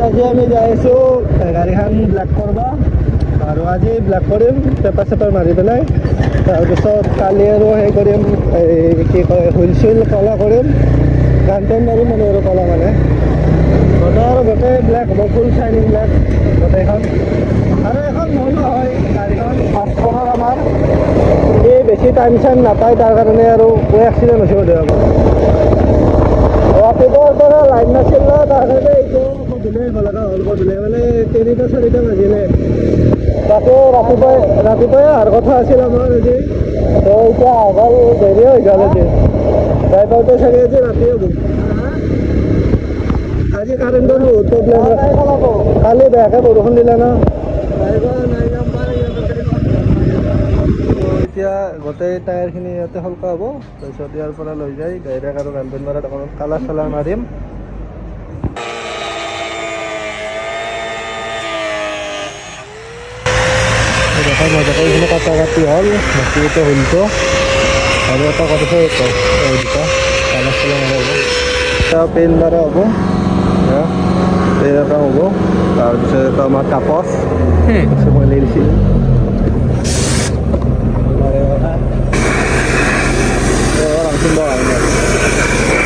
আজি আমি যাই আছো গাড়ীখন ব্লেক কৰবা আৰু আজি ব্লেক কৰিম পেপাৰ চেপাৰ মাৰি পেলাই তাৰপিছত কালি আৰু সেই কৰিম এই কি কয় হুইল চুইল কলা কৰিম গান টাইম মাৰিম মানে আৰু কলা মানে গোটেই ব্লেক হ'ব ফুল চাইনিং ব্লেক গোটেইখন আৰু এখন নহ'লে হয় গাড়ীখন ফাৰ্ষ্টখনৰ আমাৰ এই বেছি টাইম চাইম নাপায় তাৰ কাৰণে আৰু এক্সিডেণ্ট হৈছে বোধহয় আমাৰ ৰাতিপুৱাৰ পৰা লাইন নাছিল ন তাৰ কাৰণে এইটো গধূলি আহিব লগা হ'ল গধূলি মানে 3টা 4টা বাজিলে তাকে ৰাতিপুৱাই অহাৰ কথা আছিল আমাৰ আজি তো এতিয়া আহাৰ দেৰি হৈ গ'ল আজি যাই পাওঁতে চাগে আজি ৰাতি হ'ব আজি কাৰেণ্টৰ বহুত প্ৰব্লেম কালি বেয়াকৈ বৰষুণ দিলে ন এতিয়া গোটেই টায়াৰখিনি ইয়াতে সলকা হ'ব তাৰপিছত ইয়াৰ পৰা লৈ যাই ডাইৰেক্ট আৰু গানবেন মাৰা দোকানত কালাৰ চালাৰ মাৰিম দেখাই মজাকৈ এইখিনি কাটা কাটি হ'ল বাকী এতিয়া শুনিছোঁ আৰু এটা কৰিছে দুটা কালাৰ চালাৰ মাৰা হ'ব এটা পেইণ্ট মাৰা হ'ব পেইণ্ট এটা হ'ব তাৰপিছত এটা আমাৰ কাপচ মই লৈ দিছিলোঁ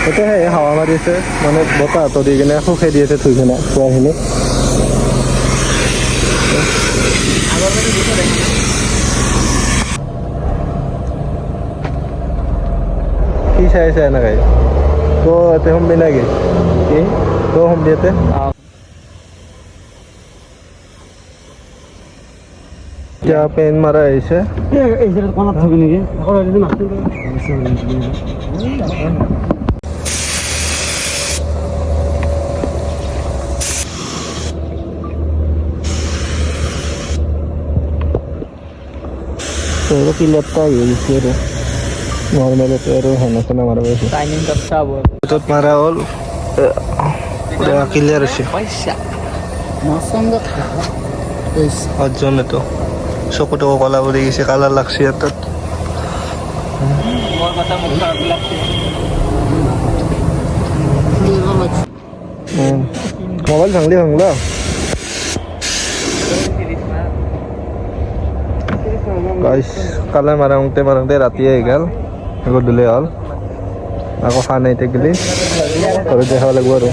এতিয়া সেই হাৱা মাৰি আছে মানে বতাহটো দি কিনে শুকাই দি আছে থৈ কিনে খোৱাখিনি কি চাই আছে এনেকৈ তো ইয়াতে সোমবি নাকি কি তো সোমবি ইয়াতে এতিয়া পেইণ্ট মাৰা আহিছে ক্লিয়াৰটা আহি গৈছে আৰু নৰ্মেলতে আৰু হেনা মাৰা গৈছে ভিতৰত মাৰা হ'ল পুৰা ক্লিয়াৰ হৈছে অৰ্জন এইটো চকুটো কলা পৰি গৈছে কালাৰ লাগছে ইয়াত মোবাইল ভাঙলি ভাঙলা কালাৰ মাৰোঁতে ৰাতি আহি গ'ল গধূলি হ'ল আকৌ খান এতিয়া গেলি ঘৰত দেখাব লাগিব আৰু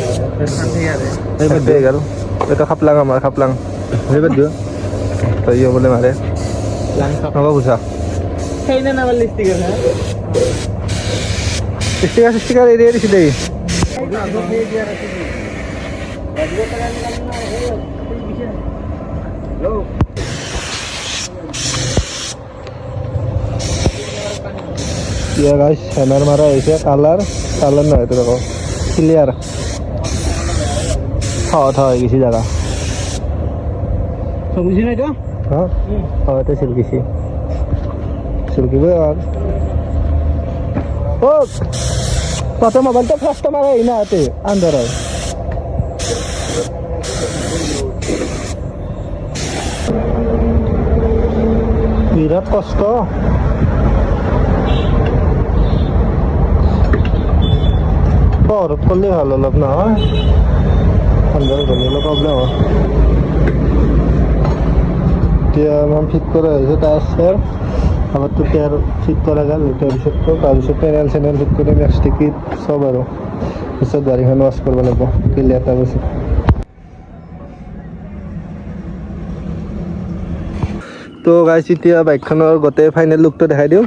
আহি গ'ল এইটো খাপলাং আমাৰ খাপলাং তই বোলে মাৰে হ'ব বুজা ষ্টিকাৰ এৰিয়াই দিছে দেই এতিয়া গাইছ হেনাৰ মাৰা হৈছে কালাৰ নহয় তোৰ আকৌ ক্লিয়াৰ হৈ গৈছে জাগা বুজি নাই তো চিল্কিবই আর ও কত মোবাইলটা ফার্স্ট মারা এই না হাতে আন্দার বিরাট কষ্ট করলে ভালো লাভ না হয় আন্দার করলে প্রবলেম হয় এতিয়া আমাৰ ফিট কৰা হৈছে টায়াৰ আমাৰতো টায়াৰ ফিট কৰা গ'ল তাৰপিছত পেনেল চেনেল ফিট কৰি নেক্সট টিকিট চব আৰু পিছত গাড়ীখন ৱাছ কৰিব লাগিব ক্লিয়াৰ এটা গৈছে তো গাইছ এতিয়া বাইকখনৰ গোটেই ফাইনেল লুকটো দেখাই দিওঁ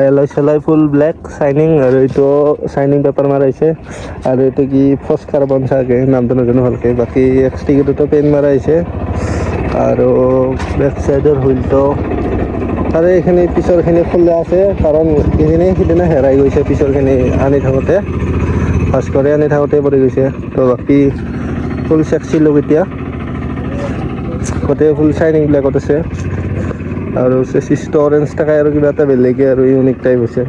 এলয় চেলয় ফুল ব্লেক চাইনিং আৰু এইটো চাইনিং পেপাৰ মাৰা হৈছে আৰু এইটো কি ফৰ্চ কাৰ্বন চাগে নামটো নাজানো ভালকৈ বাকী এক্স টিকিটতো পেইণ্ট মাৰা হৈছে আৰু বেক চাইডৰ হুইলটো তাৰে এইখিনি পিছৰখিনি খোলা আছে কাৰণ এইখিনি সিদিনা হেৰাই গৈছে পিছৰখিনি আনি থাকোঁতে ফাৰ্ষ্ট কৰি আনি থাকোঁতে পৰি গৈছে তো বাকী ফুল চেক্সি লুক এতিয়া গোটেই ফুল চাইনিং ব্লেকত আছে আৰু চেচিছটো অৰেঞ্জ থাকে আৰু কিবা এটা বেলেগে আৰু ইউনিক টাইপ হৈছে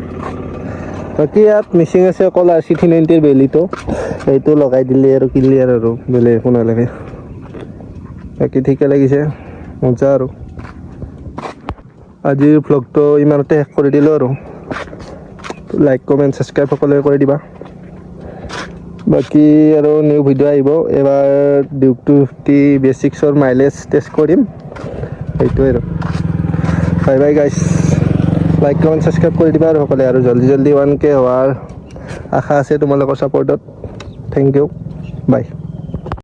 বাকী ইয়াত মিচিং আছে অকল RC390ৰ বেলিটো এইটো লগাই দিলে আৰু ক্লিয়াৰ আৰু বেলেগ একো নালাগে বাকী ঠিকে লাগিছে মজা আৰু আজিৰ ভ্লগটো ইমানতে শেষ কৰি দিলোঁ আৰু লাইক কমেণ্ট ছাবস্ক্ৰাইব সকলোৱে কৰি দিবা বাকী আৰু নিউ ভিডিঅ' আহিব এবাৰ ডিউক 250 বেচিক্সৰ মাইলেজ টেষ্ট কৰিম সেইটোৱে আৰু বাই বাই গাইছ লাইক কমেণ্ট ছাবস্ক্ৰাইব কৰি দিবা আৰু সকলোৱে আৰু জল্দি 1K হোৱাৰ আশা আছে তোমালোকৰ ছাপৰ্টত থেংক ইউ বাই